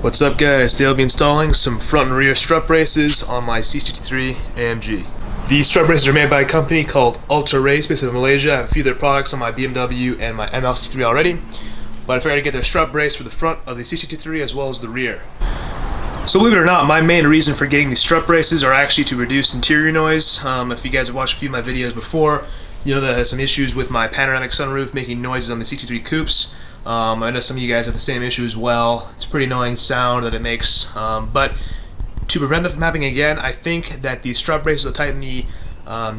What's up guys, today I'll be installing some front and rear strut braces on my C63 AMG. These strut braces are made by a company called Ultra Race based in Malaysia. I have a few of their products on my BMW and my ML63 already, but I figured I'd get their strut brace for the front of the C63 as well as the rear. So believe it or not, my main reason for getting these strut braces are actually to reduce interior noise. If you guys have watched a few of my videos before, you know that I had some issues with my panoramic sunroof making noises on the C63 coupes. I know some of you guys have the same issue as well. It's a pretty annoying sound that it makes, but to prevent that from happening again, I think that these strut braces will tighten the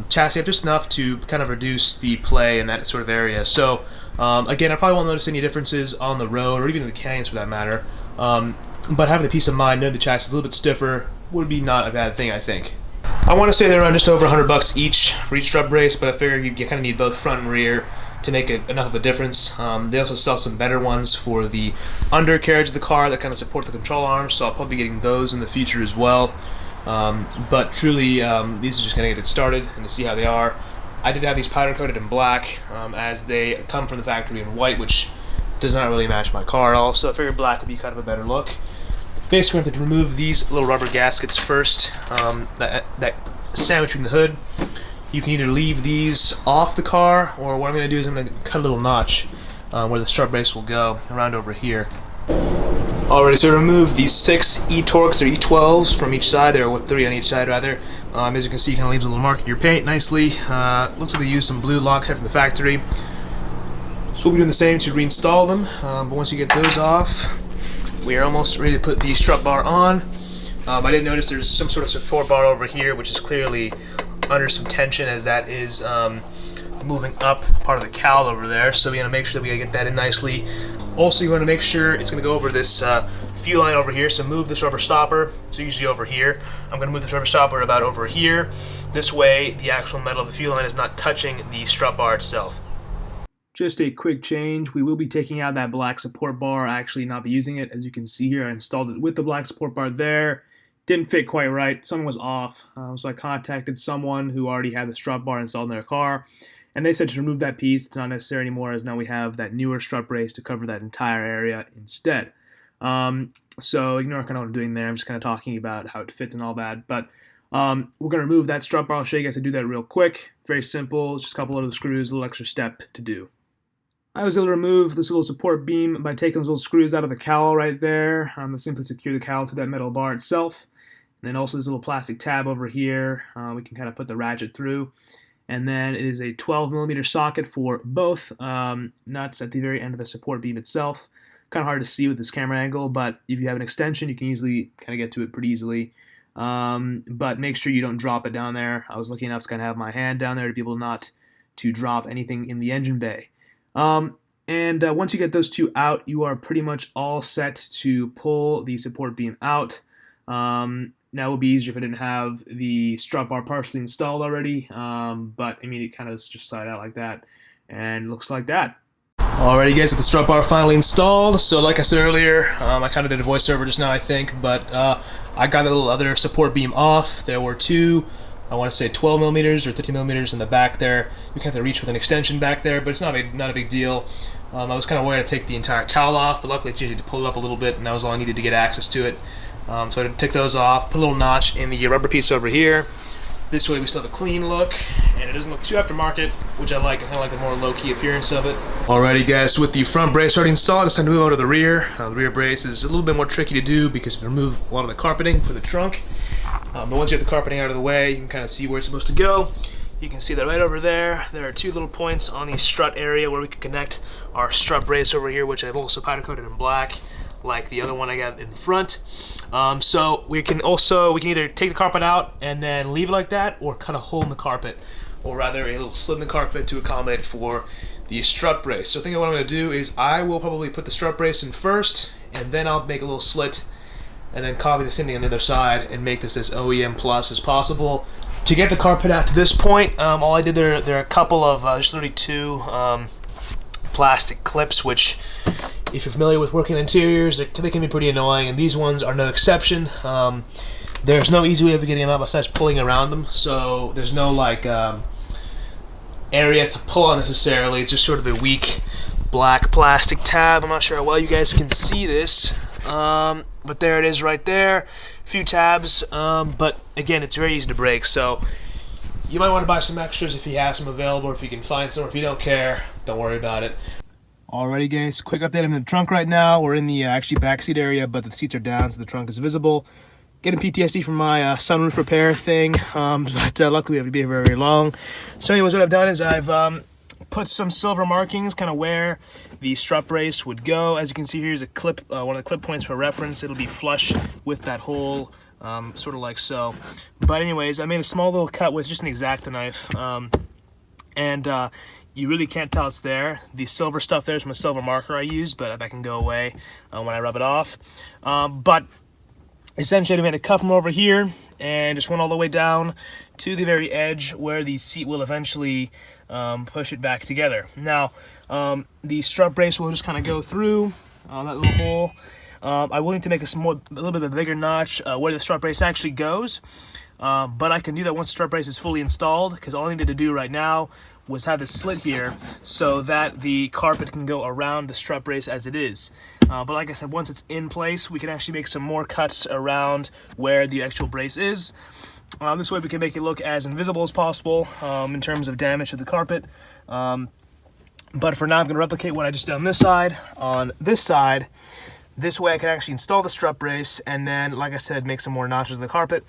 chassis up just enough to kind of reduce the play in that sort of area. So again, I probably won't notice any differences on the road or even in the canyons for that matter, but having the peace of mind knowing the chassis is a little bit stiffer would be not a bad thing, I think. I want to say they're around just over $100 each for each strut brace, but I figure you kind of need both front and rear to make enough of a difference. They also sell some better ones for the undercarriage of the car that kind of support the control arms, so I'll probably be getting those in the future as well. But truly, these are just going to get it started and to see how they are. I did have these powder coated in black, as they come from the factory in white, which does not really match my car at all, so I figured black would be kind of a better look. Basically, we have to remove these little rubber gaskets first, that sandwich between the hood. You can either leave these off the car, or what I'm going to do is I'm going to cut a little notch where the strut brace will go, around over here. Alrighty, so remove these 6 E-Torques or E12s from each side, or with 3 on each side rather. As you can see, it kind of leaves a little mark in your paint nicely. Looks like they used some blue Loctite from the factory. So we'll be doing the same to reinstall them, but once you get those off, we are almost ready to put the strut bar on. I did notice there's some sort of support bar over here, which is clearly under some tension, as that is moving up part of the cowl over there, so we gotta make sure that we gotta get that in nicely. Also, you want to make sure it's going to go over this fuel line over here, so move this rubber stopper. It's usually over here. I'm going to move this rubber stopper about over here. This way the actual metal of the fuel line is not touching the strut bar itself. Just a quick change, we will be taking out that black support bar, actually not be using it. As you can see here, I installed it with the black support bar there. Didn't fit quite right, something was off, so I contacted someone who already had the strut bar installed in their car, and they said to remove that piece. It's not necessary anymore, as now we have that newer strut brace to cover that entire area instead. So ignore kind of what I'm doing there, I'm just kind of talking about how it fits and all that, but we're going to remove that strut bar. I'll show you guys how to do that real quick. Very simple, just a couple of the screws, a little extra step to do. I was able to remove this little support beam by taking those little screws out of the cowl right there. Simply secure the cowl to that metal bar itself. And then also this little plastic tab over here, we can kind of put the ratchet through. And then it is a 12mm socket for both nuts at the very end of the support beam itself. Kind of hard to see with this camera angle, but if you have an extension, you can easily kind of get to it pretty easily. But make sure you don't drop it down there. I was lucky enough to kind of have my hand down there to be able not to drop anything in the engine bay. Once you get those two out, you are pretty much all set to pull the support beam out. Now it would be easier if I didn't have the strut bar partially installed already, but I mean, it kind of just slide out like that, and looks like that. Alrighty guys, with the strut bar finally installed, so like I said earlier, I kind of did a voiceover just now I think, but I got the little other support beam off. There were two, I want to say 12mm or 15mm in the back there. You can have to reach with an extension back there, but it's not a big deal. I was kind of worried to take the entire cowl off, but luckily it's easy to pull it up a little bit, and that was all I needed to get access to it. So I had to take those off, put a little notch in the rubber piece over here. This way we still have a clean look, and it doesn't look too aftermarket, which I like. I kind of like the more low-key appearance of it. Alrighty guys, so with the front brace already installed, it's time to move over to the rear. The rear brace is a little bit more tricky to do because you remove a lot of the carpeting for the trunk. But once you have the carpeting out of the way, you can kind of see where it's supposed to go. You can see that right over there. There are two little points on the strut area where we can connect our strut brace over here, which I've also powder coated in black, like the other one I got in front. So we can either take the carpet out and then leave it like that, or cut a hole in the carpet, or rather a little slit in the carpet to accommodate for the strut brace. So I think what I'm going to do is I will probably put the strut brace in first, and then I'll make a little slit, and then copy the same thing on the other side and make this as OEM plus as possible. To get the carpet out to this point, all I did there are a couple of just literally two plastic clips, which if you're familiar with working interiors, they can be pretty annoying, and these ones are no exception. There's no easy way of getting them out besides pulling around them, so there's no like area to pull on necessarily. It's just sort of a weak black plastic tab. I'm not sure how well you guys can see this. But there it is right there. A few tabs, but again, it's very easy to break, so you might want to buy some extras if you have some available, or if you can find some, or if you don't care, don't worry about it. Alrighty guys, quick update. I'm in the trunk right now. We're in the actually backseat area, but the seats are down, so the trunk is visible. Getting PTSD from my sunroof repair thing, but luckily we have to be here very, very long. So anyways, what I've done is I've put some silver markings kind of where the strut brace would go. As you can see, here's a clip, one of the clip points for reference. It'll be flush with that hole, sort of like so. But anyways, I made a small little cut with just an X-Acto knife, and you really can't tell it's there. The silver stuff there is from a silver marker I used, but that can go away when I rub it off. But essentially, I made a cuff from over here and just went all the way down to the very edge where the seat will eventually push it back together. Now, the strut brace will just kind of go through that little hole. I will need to make a little bit of a bigger notch where the strut brace actually goes, but I can do that once the strut brace is fully installed, because all I needed to do right now was have this slit here so that the carpet can go around the strut brace as it is. But like I said, once it's in place, we can actually make some more cuts around where the actual brace is. This way we can make it look as invisible as possible in terms of damage to the carpet. But for now, I'm going to replicate what I just did on this side. On this side, this way I can actually install the strut brace, and then, like I said, make some more notches in the carpet.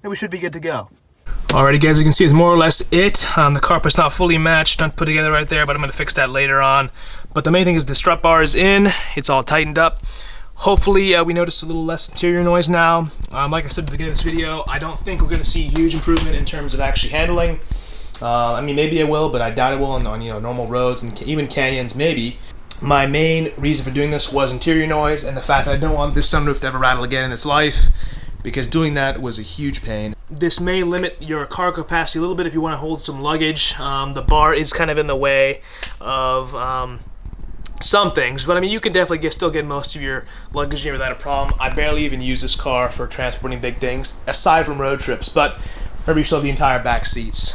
Then we should be good to go. Alrighty guys, as you can see, it's more or less it. The carpet's not fully matched, not put together right there, but I'm going to fix that later on. But the main thing is the strut bar is in, it's all tightened up. Hopefully we notice a little less interior noise now. Like I said at the beginning of this video, I don't think we're going to see huge improvement in terms of actually handling. I mean, maybe I will, but I doubt it will on normal roads and even canyons, maybe. My main reason for doing this was interior noise and the fact that I don't want this sunroof to ever rattle again in its life, because doing that was a huge pain. This may limit your cargo capacity a little bit if you want to hold some luggage. The bar is kind of in the way of some things, but I mean, you can definitely still get most of your luggage in without a problem. I barely even use this car for transporting big things, aside from road trips, but remember, you still have the entire back seats.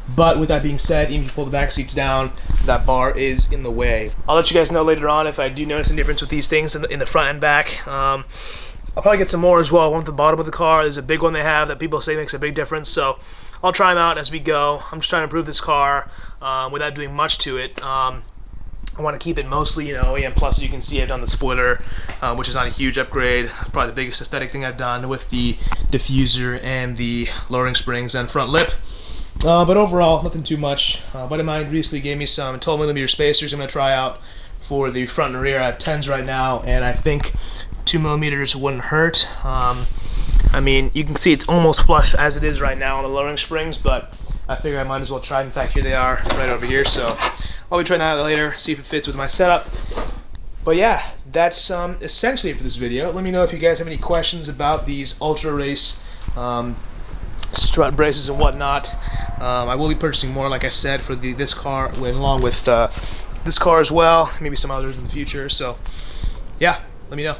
But with that being said, even if you pull the back seats down, that bar is in the way. I'll let you guys know later on if I do notice a difference with these things in the front and back. I'll probably get some more as well. One at the bottom of the car. There's a big one they have that people say makes a big difference, so I'll try them out as we go. I'm just trying to improve this car without doing much to it. I want to keep it mostly, OEM Plus. You can see I've done the spoiler, which is not a huge upgrade. Probably the biggest aesthetic thing I've done, with the diffuser and the lowering springs and front lip. But overall, nothing too much. A buddy of mine recently gave me some 12mm spacers I'm going to try out for the front and rear. I have 10s right now, and I think 2mm wouldn't hurt. I mean, you can see it's almost flush as it is right now on the lowering springs, but I figure I might as well try. In fact, here they are right over here, so I'll be trying that out later, see if it fits with my setup. But yeah, that's essentially it for this video. Let me know if you guys have any questions about these Ultra Race strut braces and whatnot. I will be purchasing more, like I said, for this car, along with this car as well, maybe some others in the future. So yeah, let me know.